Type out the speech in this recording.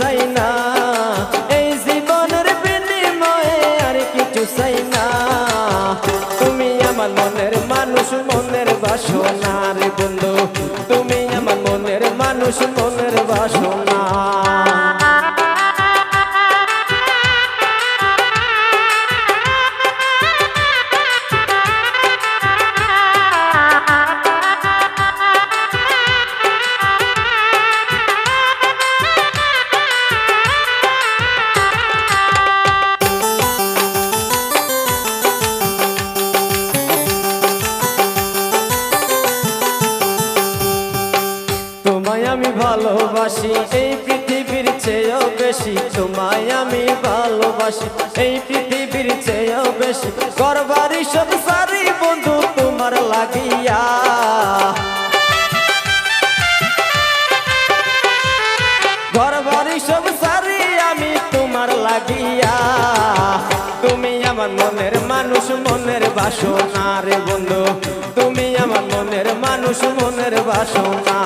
চাই না, এই জীবনের বিনিময়ে আর কিছু চাই না। তুমি আমার মনের মানুষ, মনের বাসনা রে বন্ধু, তুমি আমার মনের মানুষ, মনের বাসনা। তোমায় আমি ভালোবাসি এই পৃথিবীর চেয়েও বেশি, তোমায় আমি ভালোবাসি এই পৃথিবীর চেয়েও বেশি। ঘরবাড়ি সব সারি বন্ধু তোমার লাগিয়া, ঘরবাড়ি সব সারি আমি তোমার লাগিয়া। তুমি আমার মনের মানুষ, মনের বাসনা রে বন্ধু, তুমি আমার মনের মানুষ, মনের বাসনা।